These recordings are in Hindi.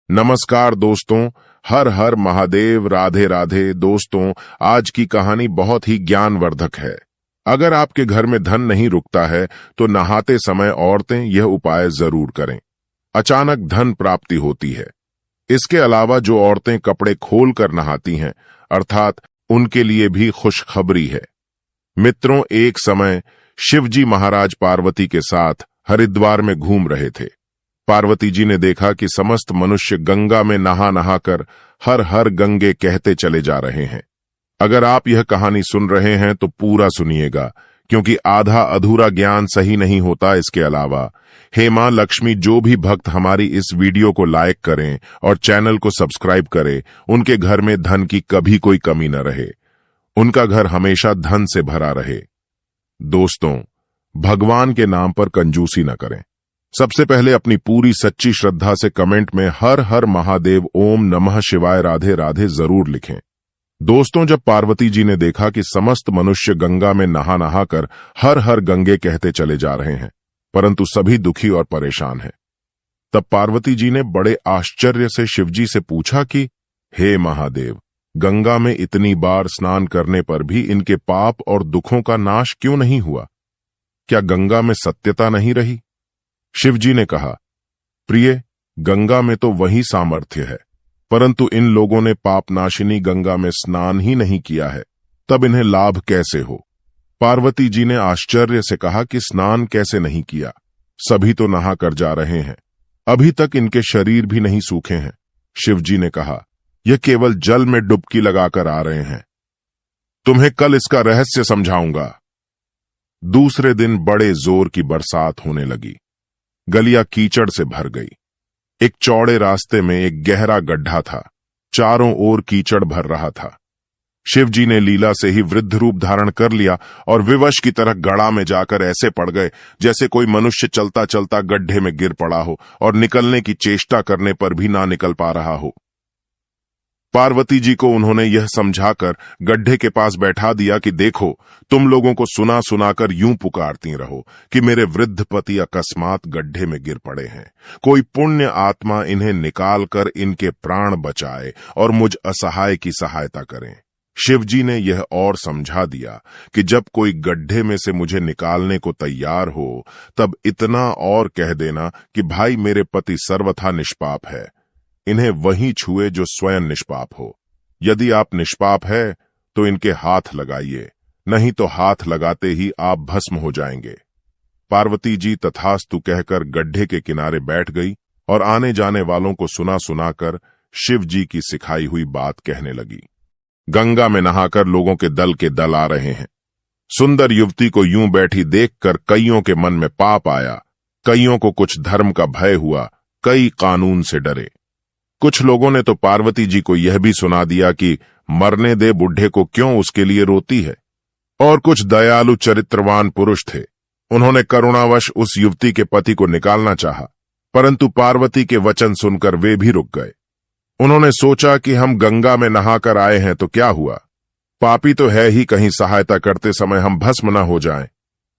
नमस्कार दोस्तों, हर हर महादेव, राधे राधे। दोस्तों, आज की कहानी बहुत ही ज्ञानवर्धक है। अगर आपके घर में धन नहीं रुकता है तो नहाते समय औरतें यह उपाय जरूर करें। अचानक धन प्राप्ति होती है। इसके अलावा जो औरतें कपड़े खोलकर नहाती हैं, अर्थात उनके लिए भी खुशखबरी है। मित्रों, एक समय शिवजी महाराज पार्वती के साथ हरिद्वार में घूम रहे थे। पार्वती जी ने देखा कि समस्त मनुष्य गंगा में नहा नहाकर हर हर गंगे कहते चले जा रहे हैं। अगर आप यह कहानी सुन रहे हैं तो पूरा सुनिएगा, क्योंकि आधा अधूरा ज्ञान सही नहीं होता। इसके अलावा हे मां लक्ष्मी, जो भी भक्त हमारी इस वीडियो को लाइक करें और चैनल को सब्सक्राइब करें, उनके घर में धन की कभी कोई कमी न रहे, उनका घर हमेशा धन से भरा रहे। दोस्तों, भगवान के नाम पर कंजूसी न करें। सबसे पहले अपनी पूरी सच्ची श्रद्धा से कमेंट में हर हर महादेव, ओम नमः शिवाय, राधे राधे जरूर लिखें। दोस्तों, जब पार्वती जी ने देखा कि समस्त मनुष्य गंगा में नहा नहाकर हर हर गंगे कहते चले जा रहे हैं, परंतु सभी दुखी और परेशान हैं, तब पार्वती जी ने बड़े आश्चर्य से शिवजी से पूछा कि हे महादेव, गंगा में इतनी बार स्नान करने पर भी इनके पाप और दुखों का नाश क्यों नहीं हुआ? क्या गंगा में सत्यता नहीं रही? शिवजी ने कहा, प्रिय, गंगा में तो वही सामर्थ्य है, परंतु इन लोगों ने पापनाशिनी गंगा में स्नान ही नहीं किया है, तब इन्हें लाभ कैसे हो? पार्वती जी ने आश्चर्य से कहा कि स्नान कैसे नहीं किया? सभी तो नहा कर जा रहे हैं, अभी तक इनके शरीर भी नहीं सूखे हैं। शिवजी ने कहा, यह केवल जल में डुबकी लगाकर आ रहे हैं, तुम्हें कल इसका रहस्य समझाऊंगा। दूसरे दिन बड़े जोर की बरसात होने लगी। गलियां कीचड़ से भर गई। एक चौड़े रास्ते में एक गहरा गड्ढा था। चारों ओर कीचड़ भर रहा था। शिवजी ने लीला से ही वृद्ध रूप धारण कर लिया और विवश की तरह गड़ा में जाकर ऐसे पड़ गए जैसे कोई मनुष्य चलता चलता गड्ढे में गिर पड़ा हो और निकलने की चेष्टा करने पर भी ना निकल पा रहा हो। पार्वती जी को उन्होंने यह समझाकर गड्ढे के पास बैठा दिया कि देखो, तुम लोगों को सुना सुनाकर यूं पुकारती रहो कि मेरे वृद्ध पति अकस्मात गड्ढे में गिर पड़े हैं। कोई पुण्य आत्मा इन्हें निकालकर इनके प्राण बचाए और मुझ असहाय की सहायता करें। शिवजी ने यह और समझा दिया कि जब कोई गड्ढे में से मुझे निकालने को तैयार हो, तब इतना और कह देना कि भाई, मेरे पति सर्वथा निष्पाप है, इन्हें वही छुए जो स्वयं निष्पाप हो। यदि आप निष्पाप है तो इनके हाथ लगाइए, नहीं तो हाथ लगाते ही आप भस्म हो जाएंगे। पार्वती जी तथास्तु कहकर गड्ढे के किनारे बैठ गई और आने जाने वालों को सुना सुनाकर शिव जी की सिखाई हुई बात कहने लगी। गंगा में नहाकर लोगों के दल आ रहे हैं। सुंदर युवती को यूं बैठी देखकर कईयों के मन में पाप आया। कईयों को कुछ धर्म का भय हुआ, कई कानून से डरे। कुछ लोगों ने तो पार्वती जी को यह भी सुना दिया कि मरने दे बुढ़े को, क्यों उसके लिए रोती है। और कुछ दयालु चरित्रवान पुरुष थे, उन्होंने करुणावश उस युवती के पति को निकालना चाहा, परंतु पार्वती के वचन सुनकर वे भी रुक गए। उन्होंने सोचा कि हम गंगा में नहाकर आए हैं तो क्या हुआ, पापी तो है ही, कहीं सहायता करते समय हम भस्म न हो जाएं।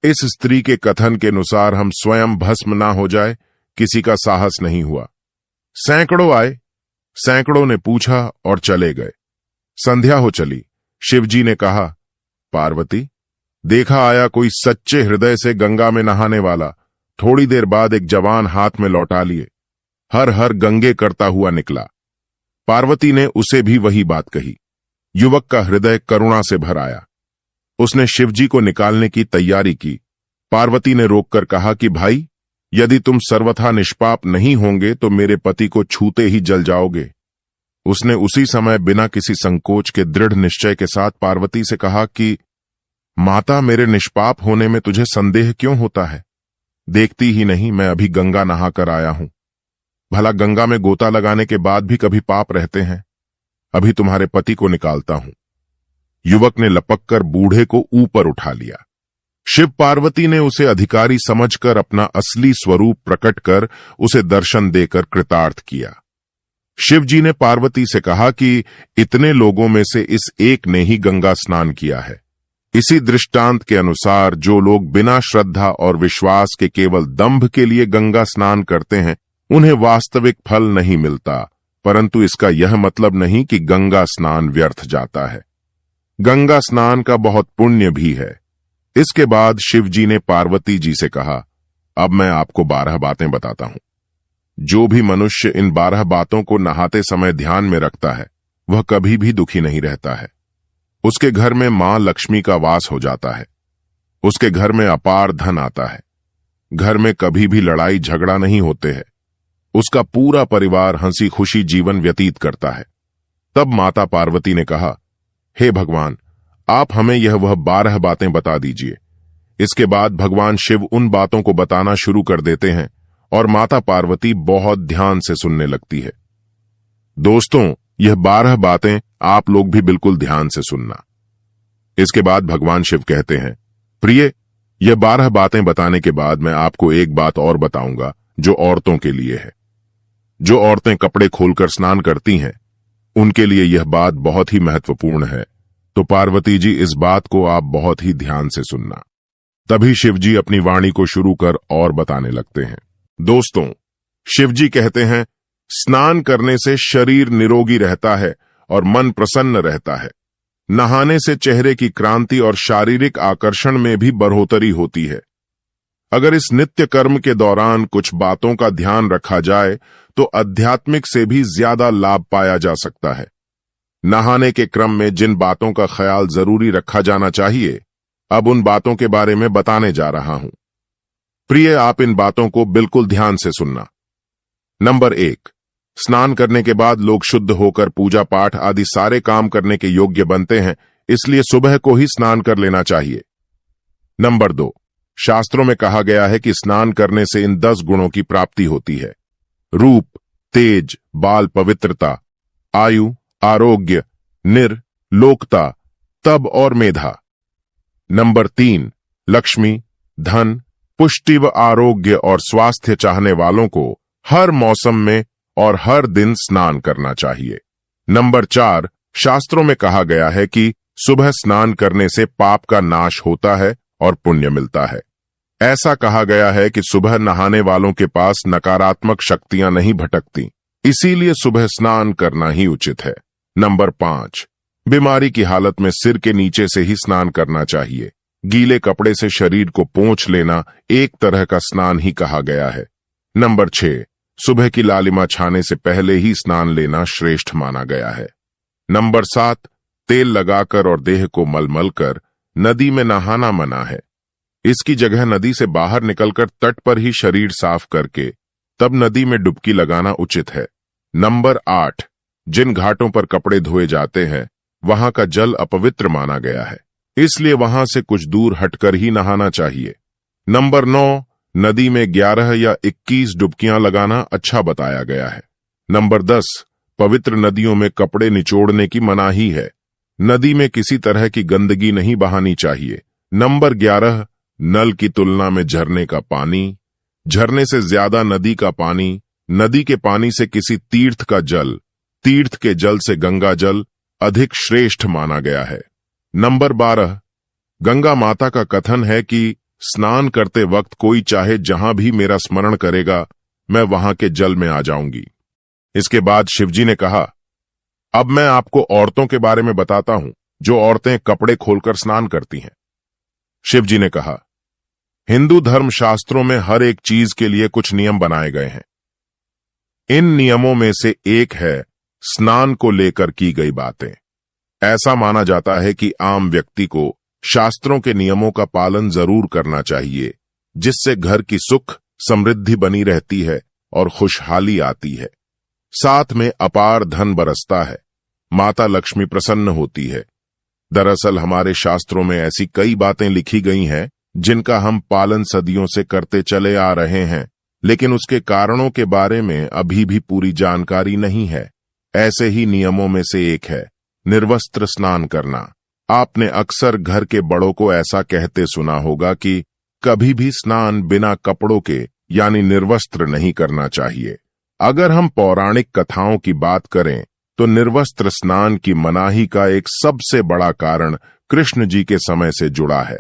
इस स्त्री के कथन के अनुसार हम स्वयं भस्म न हो जाए, किसी का साहस नहीं हुआ। सैकड़ों आए, सैकड़ों ने पूछा और चले गए। संध्या हो चली। शिवजी ने कहा, पार्वती, देखा आया कोई सच्चे हृदय से गंगा में नहाने वाला। थोड़ी देर बाद एक जवान हाथ में लौटा लिए, हर हर गंगे करता हुआ निकला। पार्वती ने उसे भी वही बात कही। युवक का हृदय करुणा से भर आया। उसने शिवजी को निकालने की तैयारी की। पार्वती ने रोककर कहा कि भाई, यदि तुम सर्वथा निष्पाप नहीं होंगे तो मेरे पति को छूते ही जल जाओगे। उसने उसी समय बिना किसी संकोच के दृढ़ निश्चय के साथ पार्वती से कहा कि माता, मेरे निष्पाप होने में तुझे संदेह क्यों होता है? देखती ही नहीं, मैं अभी गंगा नहाकर आया हूं। भला गंगा में गोता लगाने के बाद भी कभी पाप रहते हैं? अभी तुम्हारे पति को निकालता हूं। युवक ने लपककर बूढ़े को ऊपर उठा लिया। शिव पार्वती ने उसे अधिकारी समझकर अपना असली स्वरूप प्रकट कर उसे दर्शन देकर कृतार्थ किया। शिवजी ने पार्वती से कहा कि इतने लोगों में से इस एक ने ही गंगा स्नान किया है। इसी दृष्टांत के अनुसार जो लोग बिना श्रद्धा और विश्वास के केवल दंभ के लिए गंगा स्नान करते हैं, उन्हें वास्तविक फल नहीं मिलता, परंतु इसका यह मतलब नहीं कि गंगा स्नान व्यर्थ जाता है। गंगा स्नान का बहुत पुण्य भी है। इसके बाद शिव जी ने पार्वती जी से कहा, अब मैं आपको 12 बातें बताता हूं। जो भी मनुष्य इन 12 बातों को नहाते समय ध्यान में रखता है वह कभी भी दुखी नहीं रहता है। उसके घर में मां लक्ष्मी का वास हो जाता है। उसके घर में अपार धन आता है। घर में कभी भी लड़ाई झगड़ा नहीं होते हैं। उसका पूरा परिवार हंसी खुशी जीवन व्यतीत करता है। तब माता पार्वती ने कहा, हे भगवान, आप हमें यह वह 12 बातें बता दीजिए। इसके बाद भगवान शिव उन बातों को बताना शुरू कर देते हैं और माता पार्वती बहुत ध्यान से सुनने लगती है। दोस्तों, यह 12 बातें आप लोग भी बिल्कुल ध्यान से सुनना। इसके बाद भगवान शिव कहते हैं, प्रिय, यह 12 बातें बताने के बाद मैं आपको एक बात और बताऊंगा जो औरतों के लिए है। जो औरतें कपड़े खोलकर स्नान करती हैं उनके लिए यह बात बहुत ही महत्वपूर्ण है। तो पार्वती जी, इस बात को आप बहुत ही ध्यान से सुनना। तभी शिव जी अपनी वाणी को शुरू कर और बताने लगते हैं। दोस्तों, शिव जी कहते हैं, स्नान करने से शरीर निरोगी रहता है और मन प्रसन्न रहता है। नहाने से चेहरे की क्रांति और शारीरिक आकर्षण में भी बढ़ोतरी होती है। अगर इस नित्य कर्म के दौरान कुछ बातों का ध्यान रखा जाए तो आध्यात्मिक से भी ज्यादा लाभ पाया जा सकता है। नहाने के क्रम में जिन बातों का ख्याल जरूरी रखा जाना चाहिए, अब उन बातों के बारे में बताने जा रहा हूं। प्रिय, आप इन बातों को बिल्कुल ध्यान से सुनना। नंबर 1, स्नान करने के बाद लोग शुद्ध होकर पूजा पाठ आदि सारे काम करने के योग्य बनते हैं, इसलिए सुबह को ही स्नान कर लेना चाहिए। नंबर 2, शास्त्रों में कहा गया है कि स्नान करने से इन 10 गुणों की प्राप्ति होती है: रूप, तेज, बाल पवित्रता, आयु, आरोग्य, लोकता, तप और मेधा। नंबर 3, लक्ष्मी, धन, पुष्टि व आरोग्य और स्वास्थ्य चाहने वालों को हर मौसम में और हर दिन स्नान करना चाहिए। नंबर 4, शास्त्रों में कहा गया है कि सुबह स्नान करने से पाप का नाश होता है और पुण्य मिलता है। ऐसा कहा गया है कि सुबह नहाने वालों के पास नकारात्मक शक्तियां नहीं भटकती, इसीलिए सुबह स्नान करना ही उचित है। नंबर 5, बीमारी की हालत में सिर के नीचे से ही स्नान करना चाहिए। गीले कपड़े से शरीर को पोंछ लेना एक तरह का स्नान ही कहा गया है। नंबर 6, सुबह की लालिमा छाने से पहले ही स्नान लेना श्रेष्ठ माना गया है। नंबर 7, तेल लगाकर और देह को मलमल कर नदी में नहाना मना है। इसकी जगह नदी से बाहर निकलकर तट पर ही शरीर साफ करके तब नदी में डुबकी लगाना उचित है। नंबर 8, जिन घाटों पर कपड़े धोए जाते हैं वहां का जल अपवित्र माना गया है, इसलिए वहां से कुछ दूर हटकर ही नहाना चाहिए। नंबर 9, नदी में 11 या 21 डुबकियां लगाना अच्छा बताया गया है। नंबर 10, पवित्र नदियों में कपड़े निचोड़ने की मनाही है। नदी में किसी तरह की गंदगी नहीं बहानी चाहिए। नंबर 11, नल की तुलना में झरने का पानी, झरने से ज्यादा नदी का पानी, नदी के पानी से किसी तीर्थ का जल, तीर्थ के जल से गंगा जल अधिक श्रेष्ठ माना गया है। नंबर 12, गंगा माता का कथन है कि स्नान करते वक्त कोई चाहे जहां भी मेरा स्मरण करेगा मैं वहां के जल में आ जाऊंगी। इसके बाद शिवजी ने कहा, अब मैं आपको औरतों के बारे में बताता हूं जो औरतें कपड़े खोलकर स्नान करती हैं। शिवजी ने कहा, हिंदू धर्म शास्त्रों में हर एक चीज के लिए कुछ नियम बनाए गए हैं। इन नियमों में से एक है स्नान को लेकर की गई बातें। ऐसा माना जाता है कि आम व्यक्ति को शास्त्रों के नियमों का पालन जरूर करना चाहिए, जिससे घर की सुख समृद्धि बनी रहती है और खुशहाली आती है। साथ में अपार धन बरसता है, माता लक्ष्मी प्रसन्न होती है। दरअसल हमारे शास्त्रों में ऐसी कई बातें लिखी गई हैं जिनका हम पालन सदियों से करते चले आ रहे हैं, लेकिन उसके कारणों के बारे में अभी भी पूरी जानकारी नहीं है। ऐसे ही नियमों में से एक है निर्वस्त्र स्नान करना। आपने अक्सर घर के बड़ों को ऐसा कहते सुना होगा कि कभी भी स्नान बिना कपड़ों के यानी निर्वस्त्र नहीं करना चाहिए। अगर हम पौराणिक कथाओं की बात करें तो निर्वस्त्र स्नान की मनाही का एक सबसे बड़ा कारण कृष्ण जी के समय से जुड़ा है।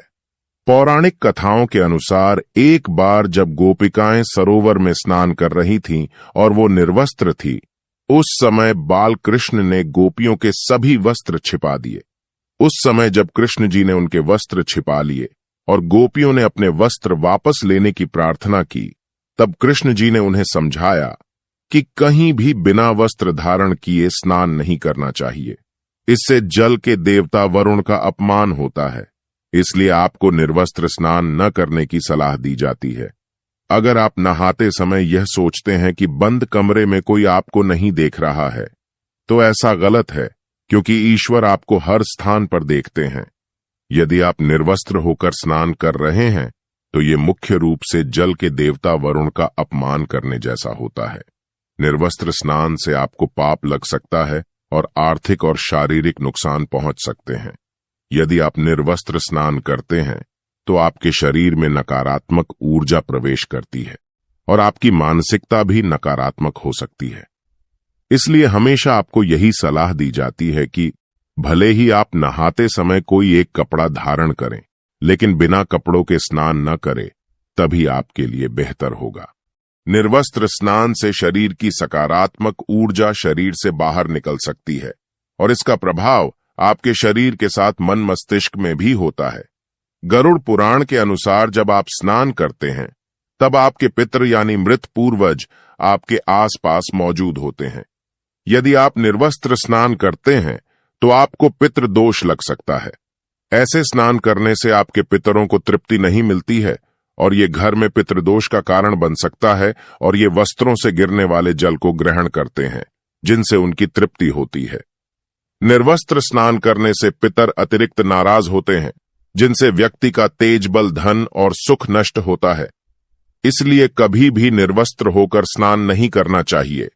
पौराणिक कथाओं के अनुसार एक बार जब गोपिकाएं सरोवर में स्नान कर रही थीं और वो निर्वस्त्र थी, उस समय बाल कृष्ण ने गोपियों के सभी वस्त्र छिपा दिए। उस समय जब कृष्ण जी ने उनके वस्त्र छिपा लिए और गोपियों ने अपने वस्त्र वापस लेने की प्रार्थना की, तब कृष्ण जी ने उन्हें समझाया कि कहीं भी बिना वस्त्र धारण किए स्नान नहीं करना चाहिए। इससे जल के देवता वरुण का अपमान होता है, इसलिए आपको निर्वस्त्र स्नान न करने की सलाह दी जाती है। अगर आप नहाते समय यह सोचते हैं कि बंद कमरे में कोई आपको नहीं देख रहा है, तो ऐसा गलत है, क्योंकि ईश्वर आपको हर स्थान पर देखते हैं। यदि आप निर्वस्त्र होकर स्नान कर रहे हैं, तो ये मुख्य रूप से जल के देवता वरुण का अपमान करने जैसा होता है। निर्वस्त्र स्नान से आपको पाप लग सकता है और आर्थिक और शारीरिक नुकसान पहुंच सकते हैं। यदि आप निर्वस्त्र स्नान करते हैं, तो आपके शरीर में नकारात्मक ऊर्जा प्रवेश करती है और आपकी मानसिकता भी नकारात्मक हो सकती है। इसलिए हमेशा आपको यही सलाह दी जाती है कि भले ही आप नहाते समय कोई एक कपड़ा धारण करें, लेकिन बिना कपड़ों के स्नान न करें, तभी आपके लिए बेहतर होगा। निर्वस्त्र स्नान से शरीर की सकारात्मक ऊर्जा शरीर से बाहर निकल सकती है और इसका प्रभाव आपके शरीर के साथ मन मस्तिष्क में भी होता है। गरुड़ पुराण के अनुसार जब आप स्नान करते हैं, तब आपके पितृ यानी मृत पूर्वज आपके आसपास मौजूद होते हैं। यदि आप निर्वस्त्र स्नान करते हैं, तो आपको पितृ दोष लग सकता है। ऐसे स्नान करने से आपके पितरों को तृप्ति नहीं मिलती है और ये घर में पितृदोष का कारण बन सकता है और ये वस्त्रों से गिरने वाले जल को ग्रहण करते हैं, जिनसे उनकी तृप्ति होती है। निर्वस्त्र स्नान करने से पितर अतिरिक्त नाराज होते हैं, जिनसे व्यक्ति का तेज बल, धन और सुख नष्ट होता है। इसलिए कभी भी निर्वस्त्र होकर स्नान नहीं करना चाहिए।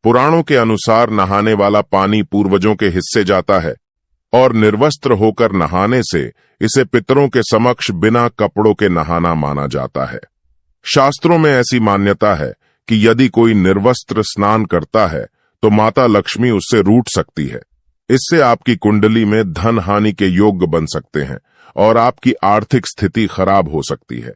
पुराणों के अनुसार नहाने वाला पानी पूर्वजों के हिस्से जाता है और निर्वस्त्र होकर नहाने से इसे पितरों के समक्ष बिना कपड़ों के नहाना माना जाता है। शास्त्रों में ऐसी मान्यता है कि यदि कोई निर्वस्त्र स्नान करता है, तो माता लक्ष्मी उससे रूठ सकती है। इससे आपकी कुंडली में धन हानि के योग बन सकते हैं और आपकी आर्थिक स्थिति खराब हो सकती है।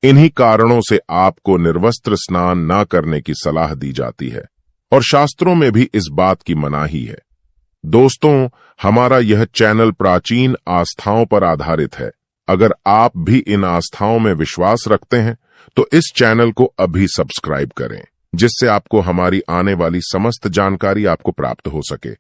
इन्हीं कारणों से आपको निर्वस्त्र स्नान न करने की सलाह दी जाती है और शास्त्रों में भी इस बात की मनाही है। दोस्तों, हमारा यह चैनल प्राचीन आस्थाओं पर आधारित है। अगर आप भी इन आस्थाओं में विश्वास रखते हैं, तो इस चैनल को अभी सब्सक्राइब करें, जिससे आपको हमारी आने वाली समस्त जानकारी आपको प्राप्त हो सके।